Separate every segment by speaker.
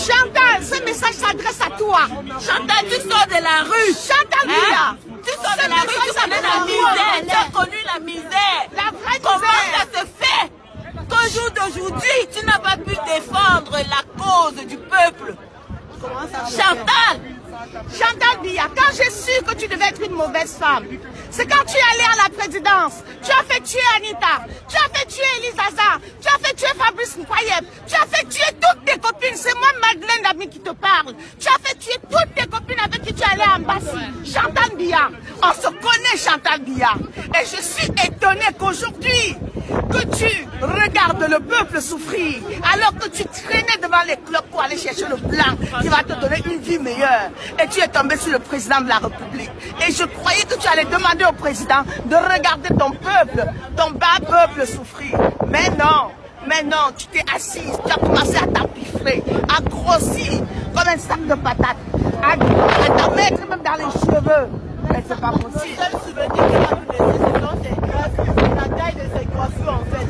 Speaker 1: Chantal, ce message s'adresse à toi.
Speaker 2: Chantal, tu sors de la rue.
Speaker 1: Chantal Biya.
Speaker 2: Tu sors de la rue, tu connais la misère. Tu as connu la misère.
Speaker 1: La vraie
Speaker 2: Comment
Speaker 1: misère.
Speaker 2: ça se fait qu'au jour d'aujourd'hui, tu n'as pas pu défendre la cause du peuple? Chantal.
Speaker 1: Chantal Biya, quand j'ai su que tu devais être une mauvaise femme, c'est quand tu es allée à la présidence, tu as fait tuer Anita, tu as fait tuer Elise Hazard, tu as fait tuer Fabrice Nkwayeb, tu as fait tuer toutes tes copines, c'est moi Madeleine Dami qui te parle, tu as fait tuer toutes tes copines avec qui tu es allée à Ambassi. Chantal Biya, on se connaît Chantal Biya, et je suis étonnée qu'aujourd'hui, que tu regardes le peuple souffrir, alors que tu traînais devant les clubs pour aller chercher le blanc qui va te donner une vie meilleure. Et tu es tombé sur le président de la République. Et je croyais que tu allais demander au président de regarder ton peuple, ton bas peuple souffrir. Mais non, tu t'es assise, tu as commencé à t'empiffrer, à grossir comme un sac de patates, à t'en mettre même dans les cheveux. Mais c'est pas possible.
Speaker 3: Le seul souvenir qu'il a pu laisser, c'est la taille de ses coiffures en fait.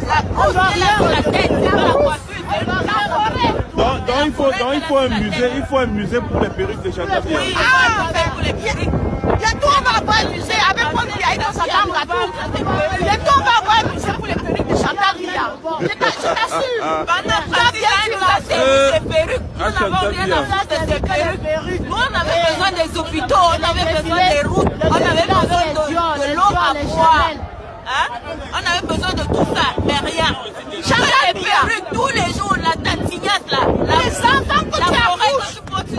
Speaker 4: Donc il faut un musée pour les perruques de Chantal Biya.
Speaker 1: Bientôt on va avoir un musée avec Paul Biya dans sa chambre à tout. Bientôt on va avoir un musée pour les perruques de Chantal Biya. Je t'assure.
Speaker 2: Pendant 30 ans, nous avons ces perruques. Nous n'avons rien à faire de ces perruques. Nous, on avait besoin des hôpitaux, on avait besoin des routes, on avait besoin de l'eau à boire. On avait besoin de tout ça, mais rien. Chantal Biya, tous les jours, la tantignasse là,
Speaker 1: Les enfants que tu accouches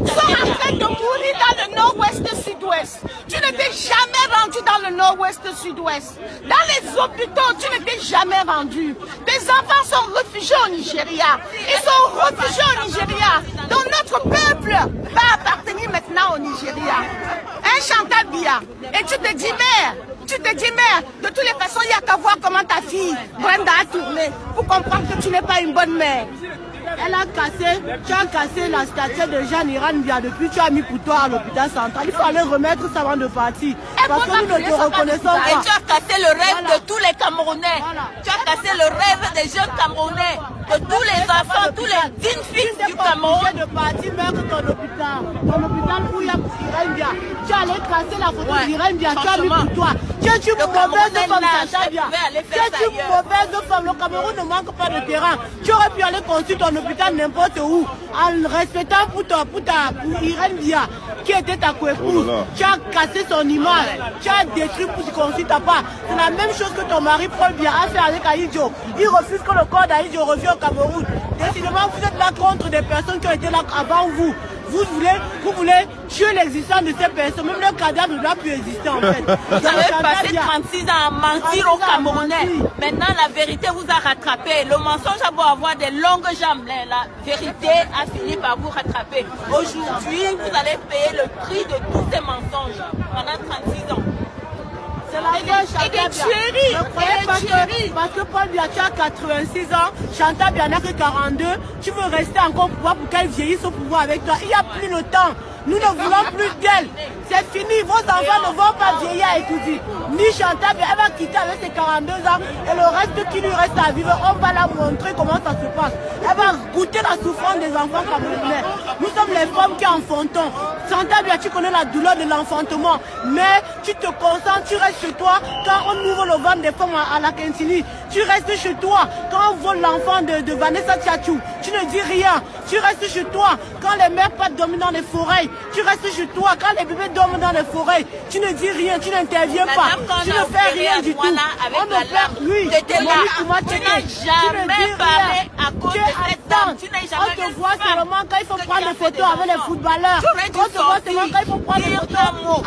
Speaker 1: sont en train de mourir dans le nord-ouest sud-ouest. Tu ne t'es jamais rendu dans le nord-ouest sud-ouest. Dans les hôpitaux, tu ne t'es jamais rendu. Tes enfants sont réfugiés au Nigeria. Ils sont réfugiés au Nigeria. Donc notre peuple va appartenir maintenant au Nigeria. Hein, Chantal Biya? Et tu te dis, mère, de toutes les façons, il n'y a qu'à voir comment ta fille, Brenda, a tourné pour comprendre que tu n'es pas une bonne mère.
Speaker 3: Tu as cassé la statue de Jeanne Iran Biya depuis tu as mis pour toi à l'hôpital central. Il fallait remettre ça avant de partir. Parce que nous ne te reconnaissons pas.
Speaker 2: Et tu as cassé le rêve de tous les Camerounais. Tu as cassé le rêve des jeunes Camerounais, de tous les enfants, tous les dignes fils du Cameroun.
Speaker 3: Tu es de partir mettre ton hôpital où il y a Iran Biya. Tu allais casser la photo d'Iran Biya. Tu as mis pour toi. Tu es une mauvaise femme, Chantal Biya. Tu es une mauvaise femme. Le Cameroun ne manque pas de terrain. Tu aurais pu aller construire ton hôpital n'importe où, en respectant pour Iran Biya, qui était ta coépouse. Tu as cassé son image, tu as détruit pour te construire ta part. C'est la même chose que ton mari Paul Biya a fait avec Ahidjo. Il refuse que le corps d'Ahidjo revienne au Cameroun. Décidément, vous êtes là contre des personnes qui ont été là avant vous. Vous voulez tuer l'existence de ces personnes, même le cadavre ne doit plus exister en fait.
Speaker 2: Vous avez passé 36 ans à mentir aux Camerounais. Maintenant, la vérité vous a rattrapé. Le mensonge a beau avoir des longues jambes. La vérité a fini par vous rattraper. Aujourd'hui, vous allez payer le prix de tous ces mensonges pendant 36 ans.
Speaker 3: C'est la gueule, Chantal Biya. Parce que Paul Biya, tu as 86 ans, Chantal Biya n'a que 42, tu veux rester encore au pouvoir pour qu'elle vieillisse au pouvoir avec toi. Il n'y a plus le temps. Nous ne voulons plus d'elle. C'est fini. Vos enfants ne vont pas vieillir à étudier. Ni Chantal Biya, elle va quitter avec ses 42 ans et le reste qui lui reste à vivre, on va la montrer comment ça se passe. Elle va goûter la souffrance des enfants camerounais. Nous sommes les femmes qui enfantons. Chantal Biya, tu connais la douleur de l'enfantement, mais tu te concentres, tu restes chez toi. Quand on ouvre le ventre des femmes à la Kentini, tu restes chez toi. Quand on vole l'enfant de Vanessa Tchatchou, tu ne dis rien. Tu restes chez toi. Quand les mères pas dorment dans les forêts, tu restes chez toi. Quand les bébés dorment dans les forêts, tu ne dis rien, tu n'interviens pas. Tu ne fais rien du tout. On ne fait lui.
Speaker 2: Tu n'as jamais parlé à cause de cette dame.
Speaker 3: On te voit seulement quand il faut prendre des photos avec les footballeurs. On te voit seulement quand il faut prendre des photos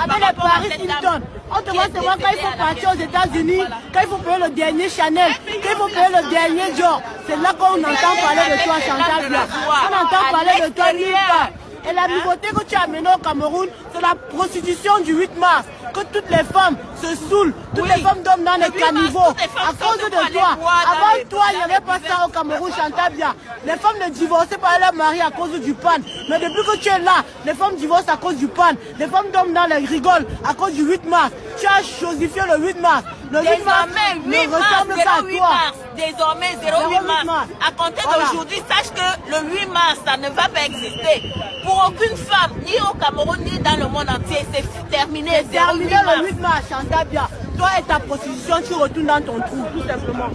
Speaker 3: avec les Paris Hilton. On te voit seulement quand il faut partir aux États-Unis, quand il faut payer le dernier Chanel, quand il faut payer le dernier Dior. C'est là qu'on entend parler de toi, Chantal Biya. On entend parler de toi nulle part. Et la nouveauté que tu as amenée au Cameroun, c'est la prostitution du 8 mars. Que toutes les femmes se saoulent, toutes les femmes dorment dans les caniveaux à cause de toi. Avant toi, il n'y avait pas ça au Cameroun, Chantal Biya. Les femmes ne divorçaient pas leur mari à cause du pan. Mais depuis que tu es là, les femmes divorcent à cause du pan. Les femmes dorment dans les rigoles à cause du 8 mars. Tu as chosifié le 8 mars.
Speaker 2: Désormais, 8 mars, 08 mars. Désormais, 08 mars. À compter d'aujourd'hui, sache que le 8 mars, ça ne va pas exister. Pour aucune femme, ni au Cameroun, ni dans le monde entier, c'est terminé.
Speaker 3: C'est terminé le 8 mars, Chantal Bia. Toi et ta prostitution, tu retournes dans ton trou, tout simplement.